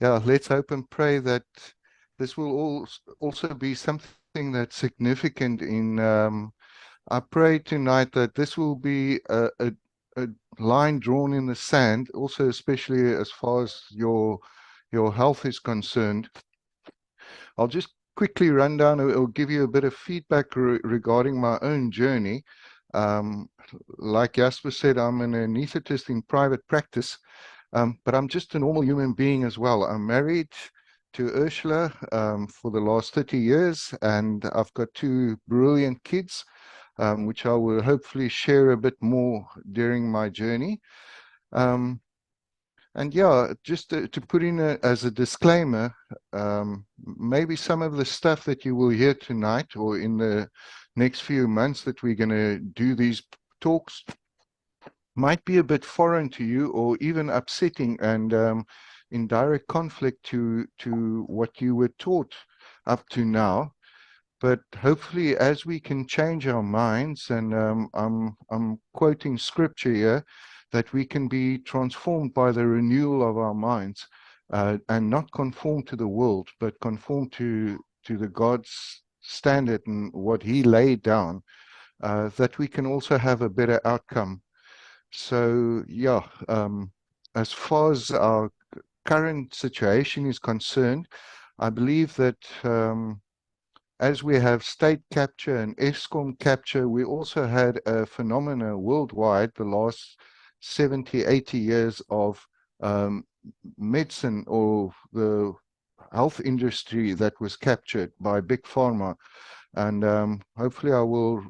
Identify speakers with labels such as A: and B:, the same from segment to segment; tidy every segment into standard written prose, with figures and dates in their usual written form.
A: Yeah, let's hope and pray that this will also be something that's significant in. I pray tonight that this will be a line drawn in the sand, also especially as far as your health is concerned. I'll just quickly run down or give you a bit of feedback regarding my own journey. Um, like Jasper said, I'm an anesthetist in private practice, but I'm just a normal human being as well. I'm married to Ursula for the last 30 years, and I've got two brilliant kids, which I will hopefully share a bit more during my journey. Um, and yeah, just to put in as a disclaimer, maybe some of the stuff that you will hear tonight or in the next few months that we're going to do these talks might be a bit foreign to you or even upsetting and in direct conflict to what you were taught up to now. But hopefully, as we can change our minds, and I'm quoting scripture here, that we can be transformed by the renewal of our minds, and not conform to the world, but conform to the God's standard and what He laid down, that we can also have a better outcome. So yeah, as far as our current situation is concerned, I believe that. As we have state capture and ESCOM capture, we also had a phenomena worldwide the last 70, 80 years of um, medicine or the health industry that was captured by big pharma. And hopefully I will,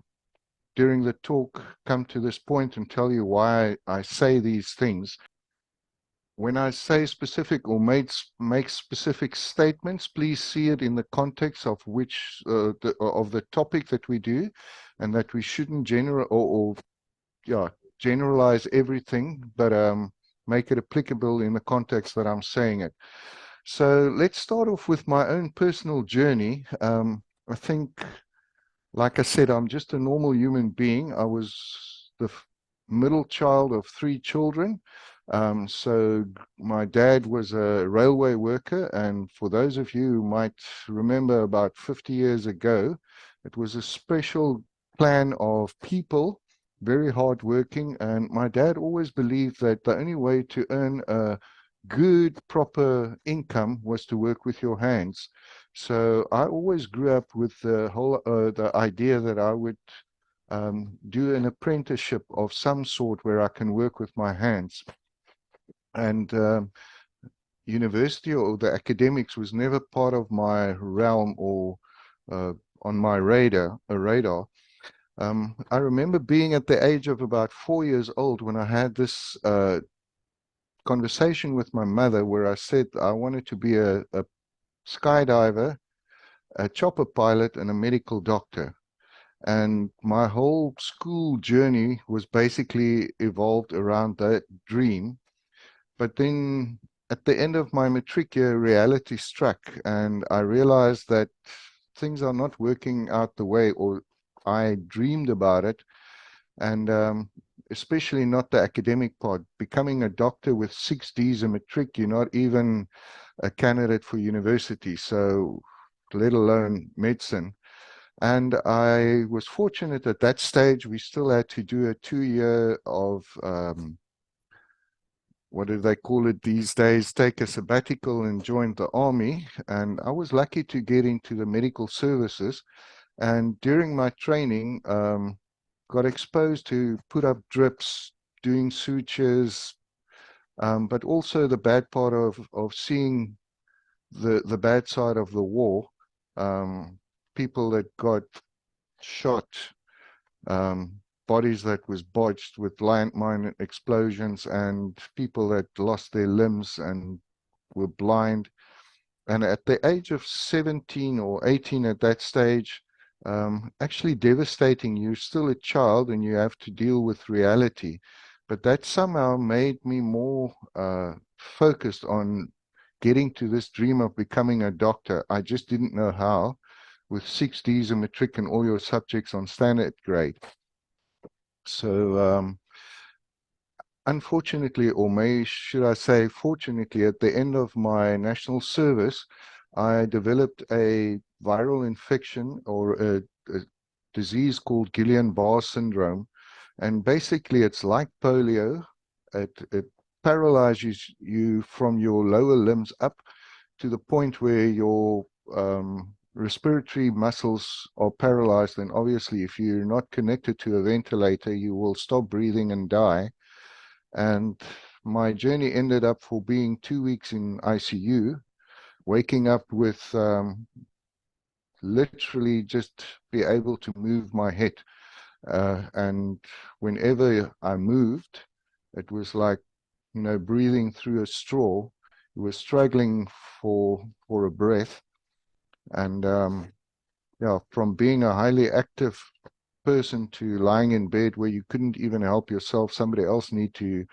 A: during the talk, come to this point and tell you why I say these things. When I say specific or make specific statements, please see it in the context of which of the topic that we do, and that we shouldn't or yeah, generalize everything, but make it applicable in the context that I'm saying it. So let's start off with my own personal journey. I think, like I said, I'm just a normal human being. I was the middle child of three children. So my dad was a railway worker, and for those of you who might remember about 50 years ago, it was a special clan of people, very hardworking, and my dad always believed that the only way to earn a good, proper income was to work with your hands. So I always grew up with the idea that I would do an apprenticeship of some sort where I can work with my hands. And university or the academics was never part of my realm or uh, on my radar. I remember being at the age of about 4 years old when I had this conversation with my mother where I said I wanted to be a skydiver, a chopper pilot, and a medical doctor. And my whole school journey was basically evolved around that dream. But then at the end of my matric year, reality struck, and I realized that things are not working out the way or I dreamed about it. And especially not the academic part. Becoming a doctor with 6 Ds in matric, you're not even a candidate for university, so let alone medicine. And I was fortunate at that stage, we still had to do a 2 year of, what do they call it these days, take a sabbatical and join the army. And I was lucky to get into the medical services. And during my training, got exposed to put up drips, doing sutures, but also the bad part of seeing the bad side of the war, people that got shot, bodies that was bodged with landmine explosions, and people that lost their limbs and were blind. And at the age of 17 or 18 at that stage, actually devastating. You're still a child and you have to deal with reality. But that somehow made me more focused on getting to this dream of becoming a doctor. I just didn't know how, with 6 Ds in matric and all your subjects on standard grade. So unfortunately, or should I say fortunately, at the end of my national service, I developed a viral infection, or a disease called Guillain-Barré syndrome. And basically, it's like polio. It paralyzes you from your lower limbs up to the point where your respiratory muscles are paralyzed. And obviously, if you're not connected to a ventilator, you will stop breathing and die. And my journey ended up for being 2 weeks in ICU, waking up with literally just be able to move my head. And whenever I moved, it was like, breathing through a straw. You were struggling for a breath. And yeah, from being a highly active person to lying in bed where you couldn't even help yourself, somebody else need to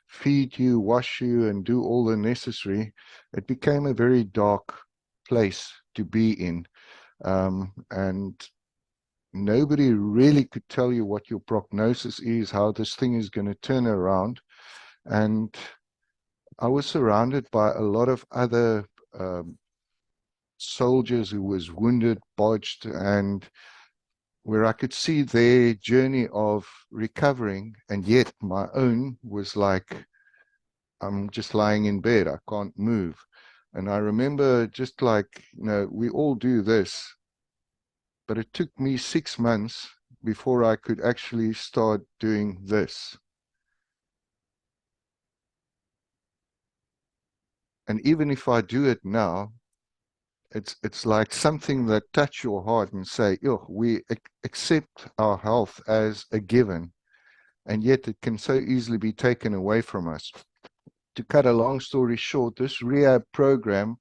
A: feed you, wash you, and do all the necessary, it became a very dark place to be in. And nobody really could tell you what your prognosis is, how this thing is going to turn around. And I was surrounded by a lot of other soldiers who was wounded, bodged, and where I could see their journey of recovering, and yet my own was like, I'm just lying in bed, I can't move. And I remember, just like, we all do this, but it took me 6 months before I could actually start doing this. And even if I do it now, it's like something that touch your heart and say, oh, we accept our health as a given, and yet it can so easily be taken away from us. To cut a long story short, this rehab program,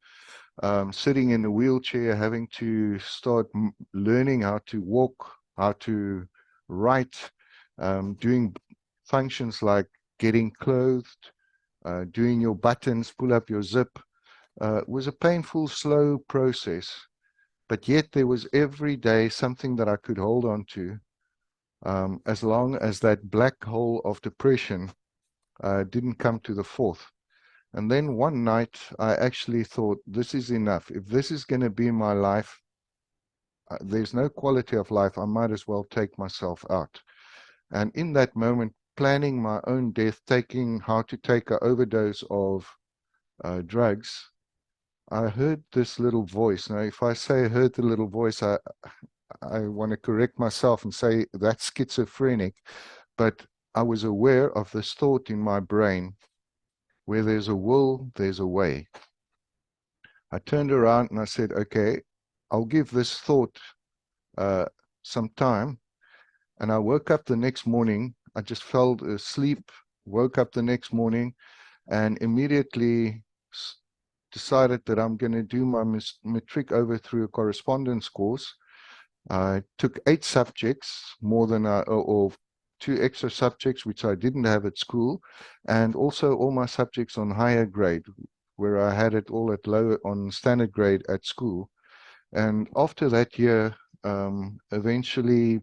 A: sitting in a wheelchair, having to start learning how to walk, how to write, doing functions like getting clothed, doing your buttons, pull up your zip, was a painful, slow process. But yet there was every day something that I could hold on to, as long as that black hole of depression didn't come to the forth. And then one night, I actually thought, this is enough. If this is going to be my life, there's no quality of life. I might as well take myself out. And in that moment, planning my own death, taking how to take an overdose of drugs, I heard this little voice. Now, if I say I heard the little voice, I want to correct myself and say that's schizophrenic. But I was aware of this thought in my brain: where there's a will, there's a way. I turned around and I said, okay, I'll give this thought uh, some time. And I woke up the next morning. I just fell asleep, woke up the next morning, and immediately decided that I'm going to do my matric over through a correspondence course. I took 8 subjects, more than or 2 extra subjects, which I didn't have at school, and also all my subjects on higher grade, where I had it all at lower on standard grade at school. And after that year, eventually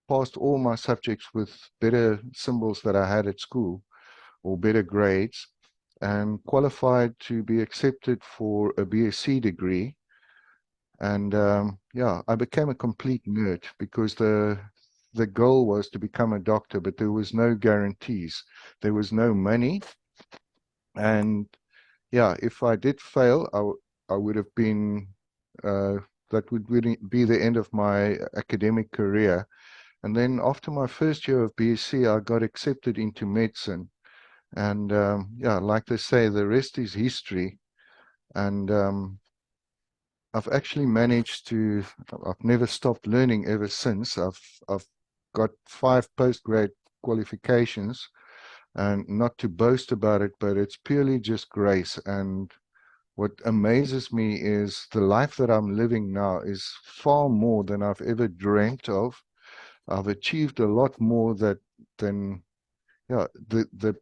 A: passed all my subjects with better symbols that I had at school, or better grades, and qualified to be accepted for a BSc degree. And yeah, I became a complete nerd, because the goal was to become a doctor, but there was no guarantees. There was no money. And yeah, if I did fail, I would have been, uh, that would really be the end of my academic career. And then after my first year of BSc, I got accepted into medicine. And yeah, like they say, the rest is history. And I've actually managed to, I've never stopped learning ever since. I've got 5 postgrad qualifications, and not to boast about it, but it's purely just grace. And what amazes me is the life that I'm living now is far more than I've ever dreamt of. I've achieved a lot more than yeah, the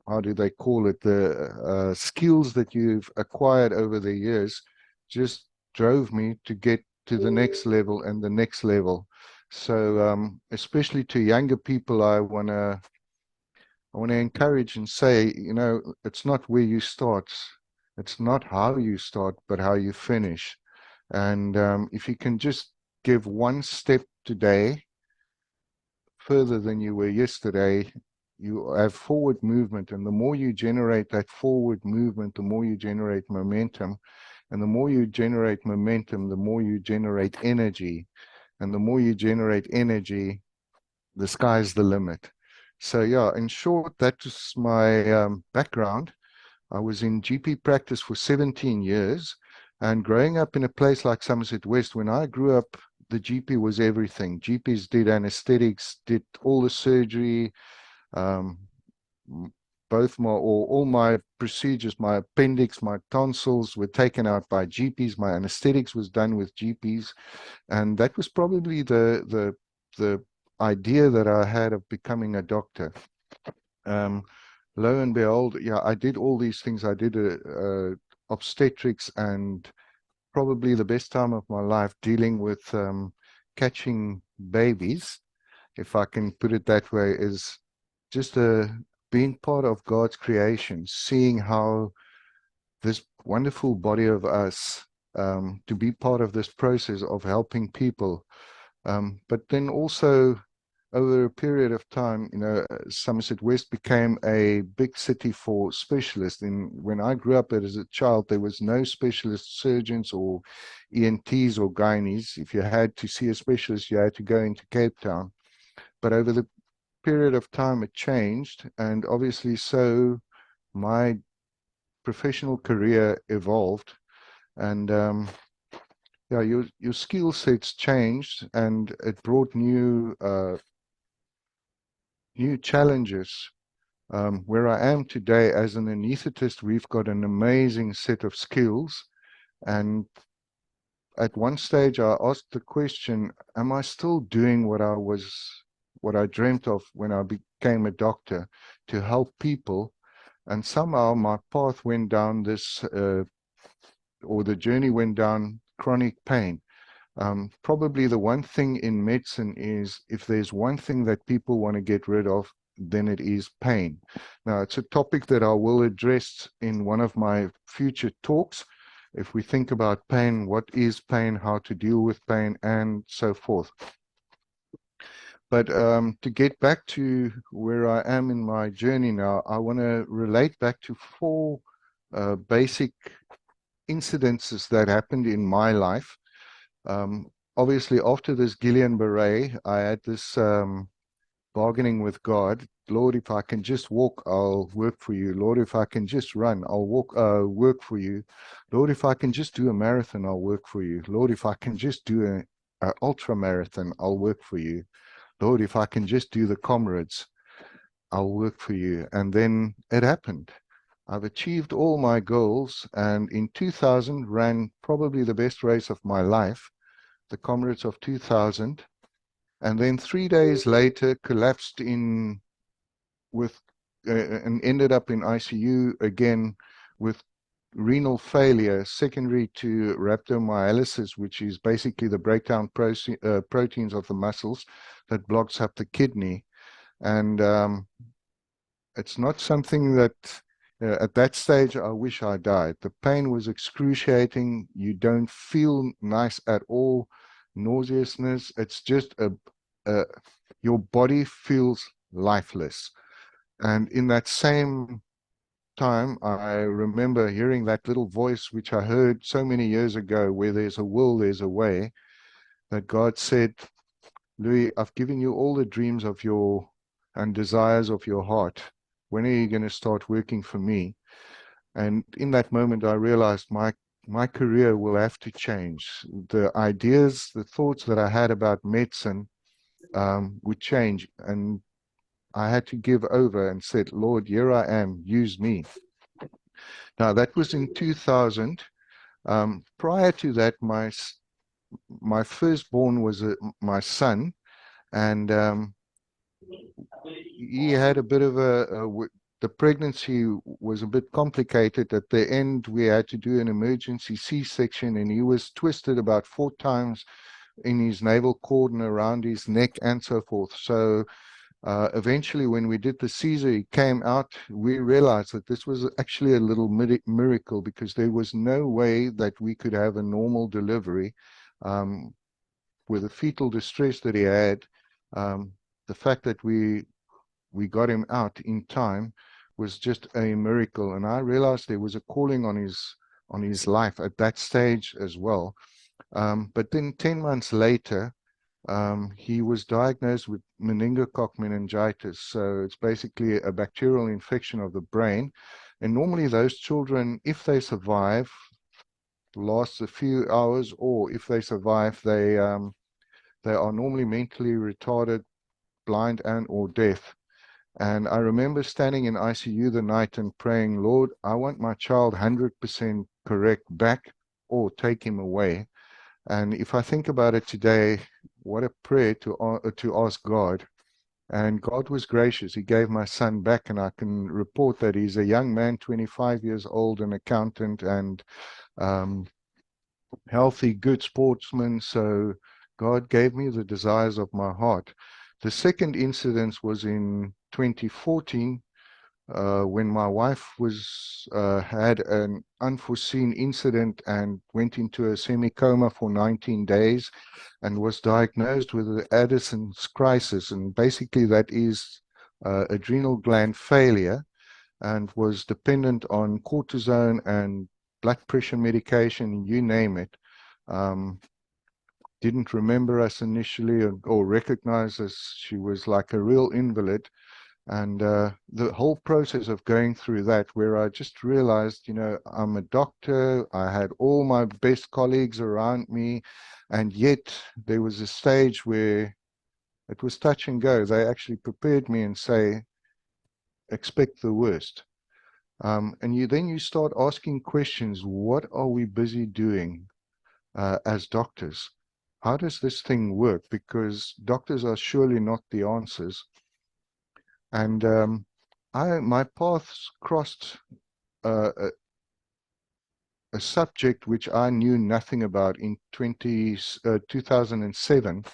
A: how do they call it, the skills that you've acquired over the years just drove me to get to the next level and the next level. So especially to younger people, I want to I want to encourage and say, it's not where you start, it's not how you start, but how you finish. And if you can just give one step today further than you were yesterday, you have forward movement. And the more you generate that forward movement, the more you generate momentum. And the more you generate momentum, the more you generate energy. And the more you generate energy, the sky's the limit. So, yeah, in short, that is my background. I was in GP practice for 17 years. And growing up in a place like Somerset West, when I grew up, the GP was everything. GPs did anesthetics, did all the surgery, um, both my or all my procedures, my appendix, my tonsils were taken out by GPs. My anesthetics was done with GPs, and that was probably the idea that I had of becoming a doctor. Um, lo and behold, yeah, I did all these things. I did obstetrics, and probably the best time of my life dealing with catching babies, if I can put it that way, is just being part of God's creation, seeing how this wonderful body of us, to be part of this process of helping people. But then also over a period of time, Somerset West became a big city for specialists. And when I grew up as a child, there was no specialist surgeons or ENTs or gynaes. If you had to see a specialist, you had to go into Cape Town. But over the period of time, it changed. And obviously, so my professional career evolved. And yeah, your skill sets changed, and it brought new challenges. Where I am today as an anesthetist, we've got an amazing set of skills. And at one stage, I asked the question, am I still doing what I dreamt of when I became a doctor, to help people? And somehow my path went down or the journey went down chronic pain. Probably the one thing in medicine is, if there's one thing that people want to get rid of, then it is pain. Now, it's a topic that I will address in one of my future talks. If we think about pain, what is pain, how to deal with pain, and so forth. But to get back to where I am in my journey now, I want to relate back to four basic incidences that happened in my life. Obviously, after this Guillain-Barré, I had this bargaining with God. Lord, if I can just walk, I'll work for you. Lord, if I can just run, I'll work for you. Lord, if I can just do a marathon, I'll work for you. Lord, if I can just do a ultra marathon, I'll work for you. Lord, if I can just do the comrades, I'll work for you. And then it happened. I've achieved all my goals, and in 2000 ran probably the best race of my life, the Comrades of 2000, and then 3 days later collapsed in with and ended up in ICU again with renal failure secondary to rhabdomyolysis, which is basically the breakdown proteins of the muscles that blocks up the kidney. And it's not something that at that stage I wish I died. The pain was excruciating. You don't feel nice at all. Nauseousness. It's just your body feels lifeless. And in that same time, I remember hearing that little voice, which I heard so many years ago, where there's a will, there's a way, that God said, Louis, I've given you all the dreams of your and desires of your heart. When are you going to start working for me? And in that moment, I realized my career will have to change. The ideas, the thoughts that I had about medicine would change. And I had to give over and said, Lord, here I am, use me. Now, that was in 2000. Prior to that, my firstborn was my son, and he had a bit of the pregnancy was a bit complicated. At the end, we had to do an emergency C-section, and he was twisted about 4 times in his navel cord and around his neck and so forth. So Eventually, when we did the Caesar, he came out. We realized that this was actually a little miracle, because there was no way that we could have a normal delivery um, with the fetal distress that he had. Um, the fact that we got him out in time was just a miracle. And I realized there was a calling on his life at that stage as well. But then 10 months later, he was diagnosed with meningococcal meningitis. So it's basically a bacterial infection of the brain. And normally those children, if they survive, lasts a few hours, or if they survive, they are normally mentally retarded, blind, and or deaf. And I remember standing in ICU the night and praying, Lord, I want my child 100% correct back, or take him away. And if I think about it today, what a prayer to ask God. And God was gracious. He gave my son back, and I can report that he's a young man, 25 years old, an accountant, and um, healthy, good sportsman. So God gave me the desires of my heart. The second incident was in 2014, when my wife had an unforeseen incident and went into a semi-coma for 19 days and was diagnosed with the Addison's crisis. And basically that is adrenal gland failure, and was dependent on cortisone and blood pressure medication, you name it. Um, didn't remember us initially, or recognize us. She was like a real invalid. And the whole process of going through that, where I just realized, I'm a doctor, I had all my best colleagues around me, and yet there was a stage where it was touch and go. They actually prepared me and say, expect the worst. And then you start asking questions. What are we busy doing as doctors? How does this thing work? Because doctors are surely not the answers. And my paths crossed uh, a, a subject which I knew nothing about in 2007,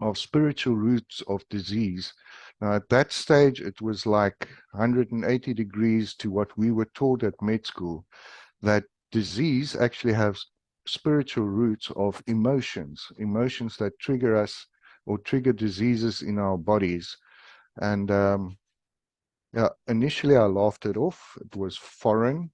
A: of spiritual roots of disease. Now, at that stage, it was like 180 degrees to what we were taught at med school, that disease actually has spiritual roots of emotions that trigger us, or trigger diseases in our bodies. And yeah, initially I laughed it off. It was foreign,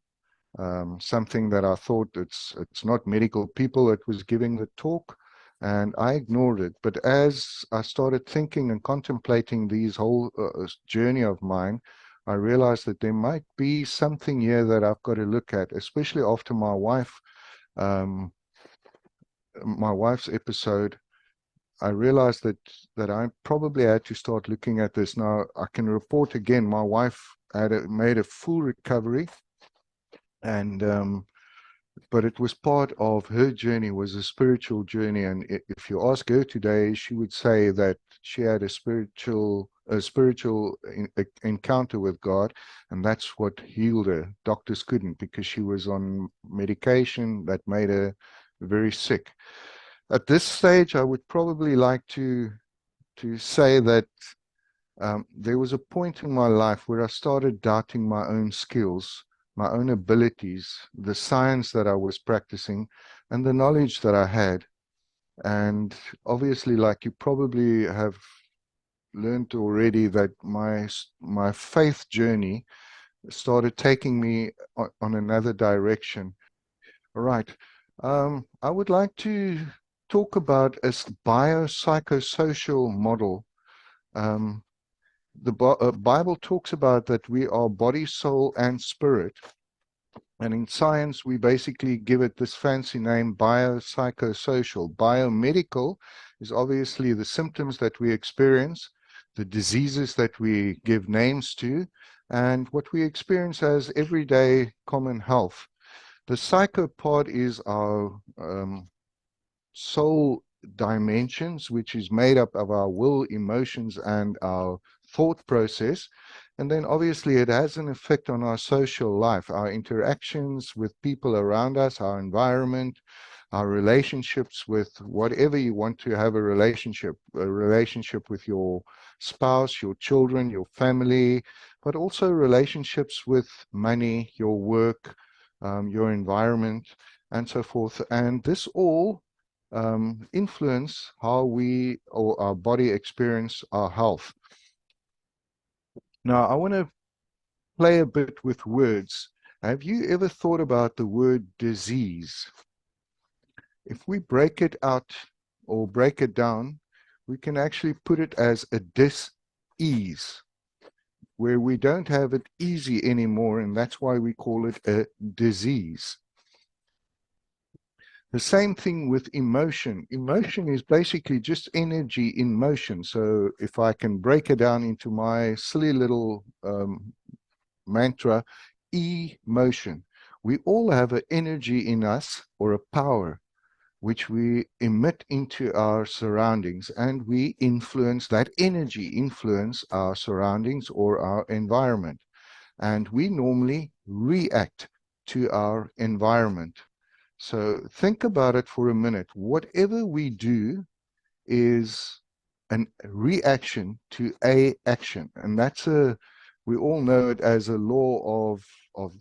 A: something that I thought it's not medical people that was giving the talk, and I ignored it. But as I started thinking and contemplating these whole journey of mine, I realized that there might be something here that I've got to look at, especially after um, my wife's episode. I realized that I probably had to start looking at this. Now, I can report again, my wife made a full recovery, and but it was part of her journey, was a spiritual journey. And if you ask her today, she would say that she had a spiritual encounter with God, and that's what healed her. Doctors couldn't, because she was on medication that made her very sick. At this stage, I would probably like to say that there was a point in my life where I started doubting my own skills, my own abilities, the science that I was practicing, and the knowledge that I had. And obviously, like you probably have learned already, that my faith journey started taking me on another direction. All right. I would like to talk about a biopsychosocial model. Um, the Bible talks about that we are body, soul, and spirit. And in science, we basically give it this fancy name, biopsychosocial. Biomedical is obviously the symptoms that we experience, the diseases that we give names to, and what we experience as everyday common health. The psycho part is our soul dimensions, which is made up of our will, emotions, and our thought process. And then obviously it has an effect on our social life, our interactions with people around us, our environment, our relationships with whatever you want to have a relationship with your spouse, your children, your family, but also relationships with money, your work, your environment, and so forth. And this all influence how we or our body experience our health. Now, I want to play a bit with words. Have you ever thought about the word disease? If we break it out or break it down, we can actually put it as a dis-ease, where we don't have it easy anymore, and that's why we call it a disease. The same thing with emotion. Emotion is basically just energy in motion. So if I can break it down into my silly little mantra, emotion. We all have an energy in us or a power which we emit into our surroundings, and we influence that energy, influence our surroundings or our environment. And we normally react to our environment. So think about it for a minute. Whatever we do is a reaction to a action, and we all know it as a law of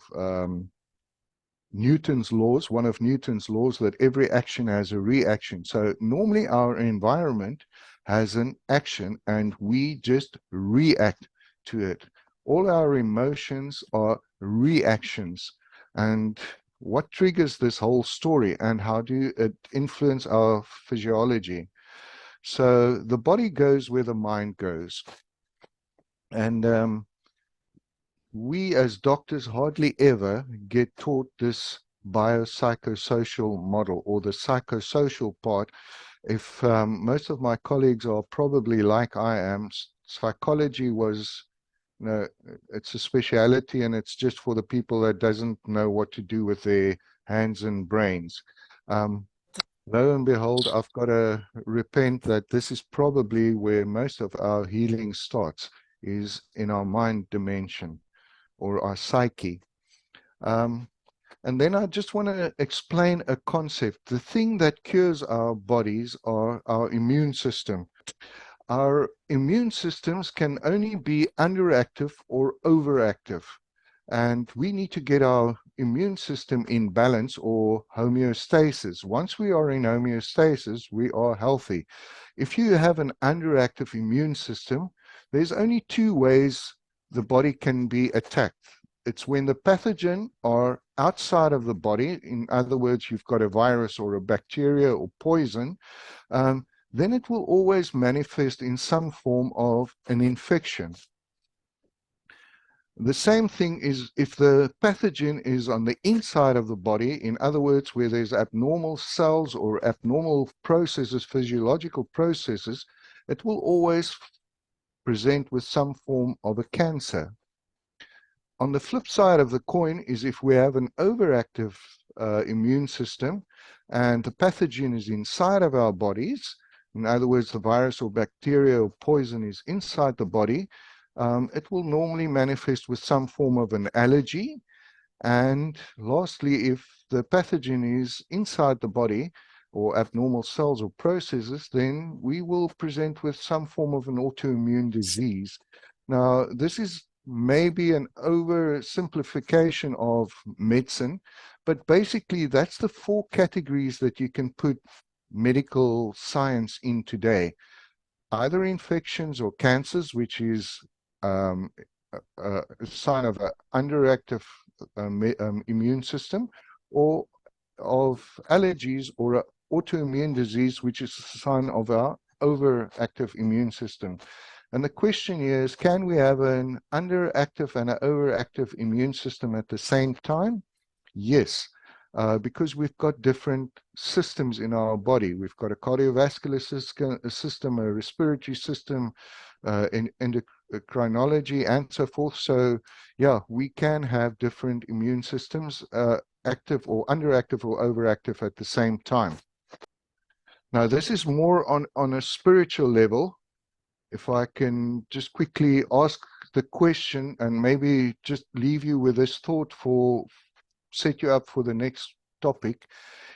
A: Newton's laws, one of Newton's laws, that every action has a reaction. So normally our environment has an action and we just react to it. All our emotions are reactions. And what triggers this whole story and how do it influence our physiology? So the body goes where the mind goes. And we as doctors hardly ever get taught this biopsychosocial model or the psychosocial part. If most of my colleagues are probably like I am, psychology was, it's a speciality and it's just for the people that doesn't know what to do with their hands and brains. Lo and behold, I've got to repent that this is probably where most of our healing starts, is in our mind dimension or our psyche. And then I just want to explain a concept. The thing that cures our bodies are our immune system. Our immune systems can only be underactive or overactive. And we need to get our immune system in balance or homeostasis. Once we are in homeostasis, we are healthy. If you have an underactive immune system, there's only two ways the body can be attacked. It's when the pathogen are outside of the body. In other words, you've got a virus or a bacteria or poison, then it will always manifest in some form of an infection. The same thing is if the pathogen is on the inside of the body, in other words, where there's abnormal cells or abnormal processes, physiological processes, it will always present with some form of a cancer. On the flip side of the coin is if we have an overactive immune system and the pathogen is inside of our bodies, in other words, the virus or bacteria or poison is inside the body, it will normally manifest with some form of an allergy. And lastly, if the pathogen is inside the body or abnormal cells or processes, then we will present with some form of an autoimmune disease. Now, this is maybe an oversimplification of medicine, but basically that's the four categories that you can put medical science in today. Either infections or cancers, which is a sign of an underactive immune system, or of allergies or an autoimmune disease, which is a sign of our overactive immune system. And the question is, can we have an underactive and an overactive immune system at the same time? Yes, because we've got different systems in our body. We've got a cardiovascular system, a respiratory system, endocrinology, and so forth. So, yeah, we can have different immune systems, active or underactive or overactive at the same time. Now, this is more on a spiritual level. If I can just quickly ask the question and maybe just leave you with this thought for set you up for the next topic.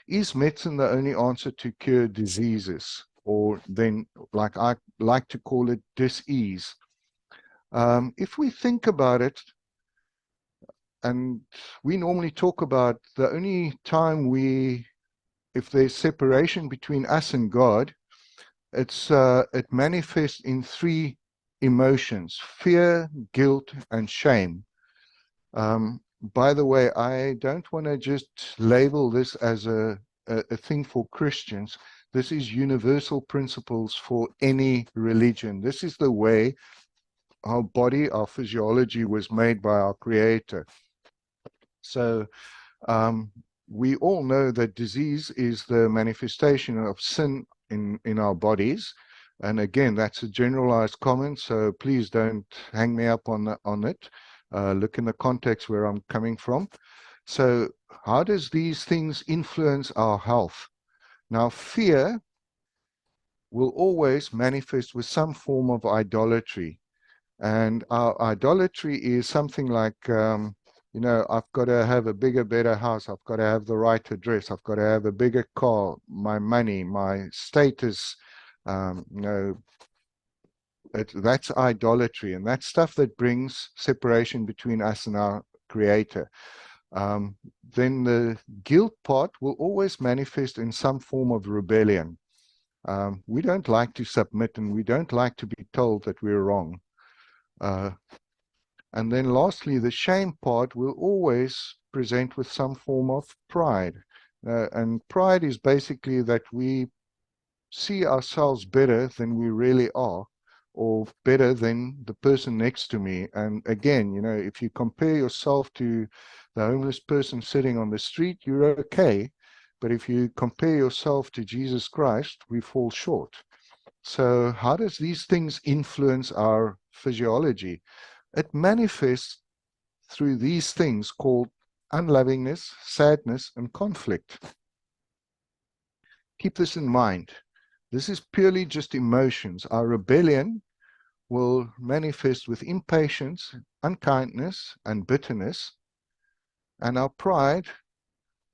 A: Is medicine the only answer to cure diseases? Or then, like I like to call it, dis-ease? If we think about it, and we normally talk about the only time if there's separation between us and God, it manifests in three emotions: fear, guilt, and shame. By the way, I don't want to just label this as a thing for Christians. This is universal principles for any religion. This is the way our body, our physiology was made by our Creator. So we all know that disease is the manifestation of sin in our bodies. And again, that's a generalized comment, so please don't hang me up on it. Look in the context where I'm coming from. So how does these things influence our health? Now, fear will always manifest with some form of idolatry. And our idolatry is something like, I've got to have a bigger, better house. I've got to have the right address. I've got to have a bigger car, my money, my status. That's idolatry. And that's stuff that brings separation between us and our Creator. Then the guilt part will always manifest in some form of rebellion. We don't like to submit, and we don't like to be told that we're wrong. And then lastly, the shame part will always present with some form of pride. And pride is basically that we see ourselves better than we really are, or better than the person next to me. And again, if you compare yourself to the homeless person sitting on the street, you're okay. But if you compare yourself to Jesus Christ, we fall short. So how does these things influence our physiology? It manifests through these things called unlovingness, sadness, and conflict. Keep this in mind. This is purely just emotions. Our rebellion will manifest with impatience, unkindness, and bitterness, and our pride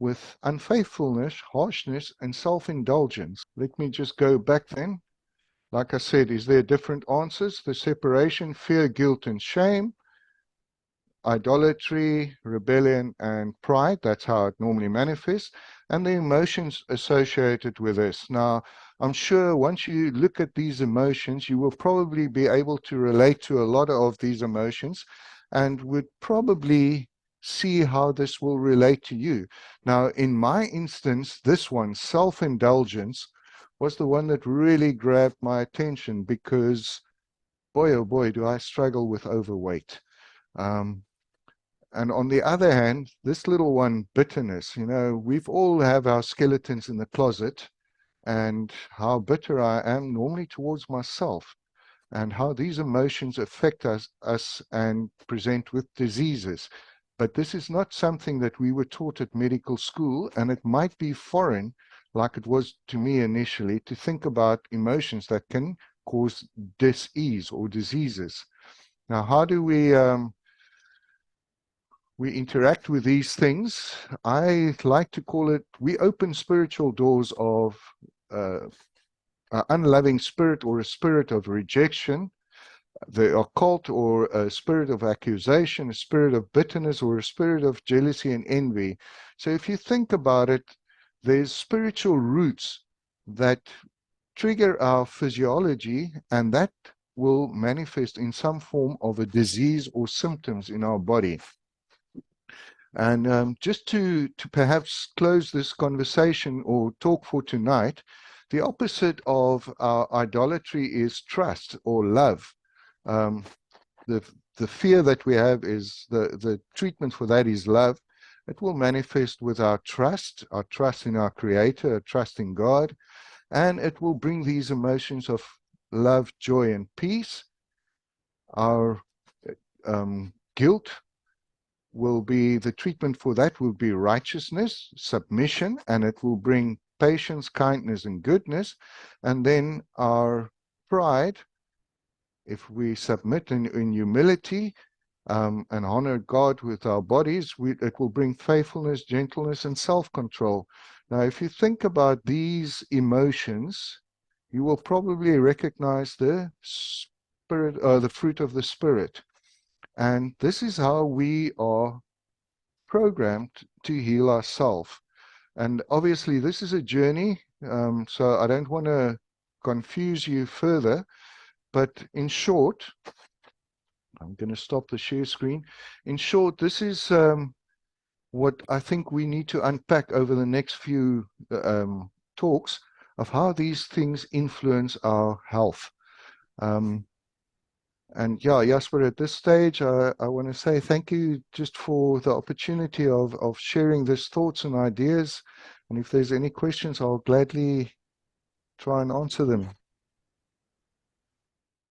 A: with unfaithfulness, harshness, and self-indulgence. Let me just go back then. Like I said, is there different answers? The separation, fear, guilt, and shame, idolatry, rebellion, and pride. That's how it normally manifests, and the emotions associated with this. Now, I'm sure once you look at these emotions, you will probably be able to relate to a lot of these emotions and would probably see how this will relate to you. Now, in my instance, this one, self-indulgence, was the one that really grabbed my attention because, boy, oh boy, do I struggle with overweight. And on the other hand, this little one, bitterness, we've all have our skeletons in the closet, and how bitter I am normally towards myself, and how these emotions affect us and present with diseases. But this is not something that we were taught at medical school, and it might be foreign, like it was to me initially, to think about emotions that can cause dis-ease or diseases. Now, how do we interact with these things? I like to call it, we open spiritual doors of an unloving spirit or a spirit of rejection, the occult, or a spirit of accusation, a spirit of bitterness, or a spirit of jealousy and envy. So if you think about it, there's spiritual roots that trigger our physiology, and that will manifest in some form of a disease or symptoms in our body. And just to perhaps close this conversation or talk for tonight, the opposite of our idolatry is trust or love. Um, the fear that we have is the treatment for that is love. It will manifest with our trust in our Creator, our trust in God, and it will bring these emotions of love, joy, and peace. Our guilt will be, the treatment for that will be righteousness, submission, and it will bring patience, kindness, and goodness. And then our pride if we submit in humility, and honor God with our bodies, it will bring faithfulness, gentleness, and self-control. Now, if you think about these emotions, you will probably recognize the spirit, the fruit of the Spirit. And this is how we are programmed to heal ourselves. And obviously, this is a journey, so I don't want to confuse you further. But in short, I'm going to stop the share screen. In short, this is what I think we need to unpack over the next few talks of how these things influence our health. And yeah, Jasper, at this stage, I want to say thank you just for the opportunity of sharing these thoughts and ideas. And if there's any questions, I'll gladly try and answer them.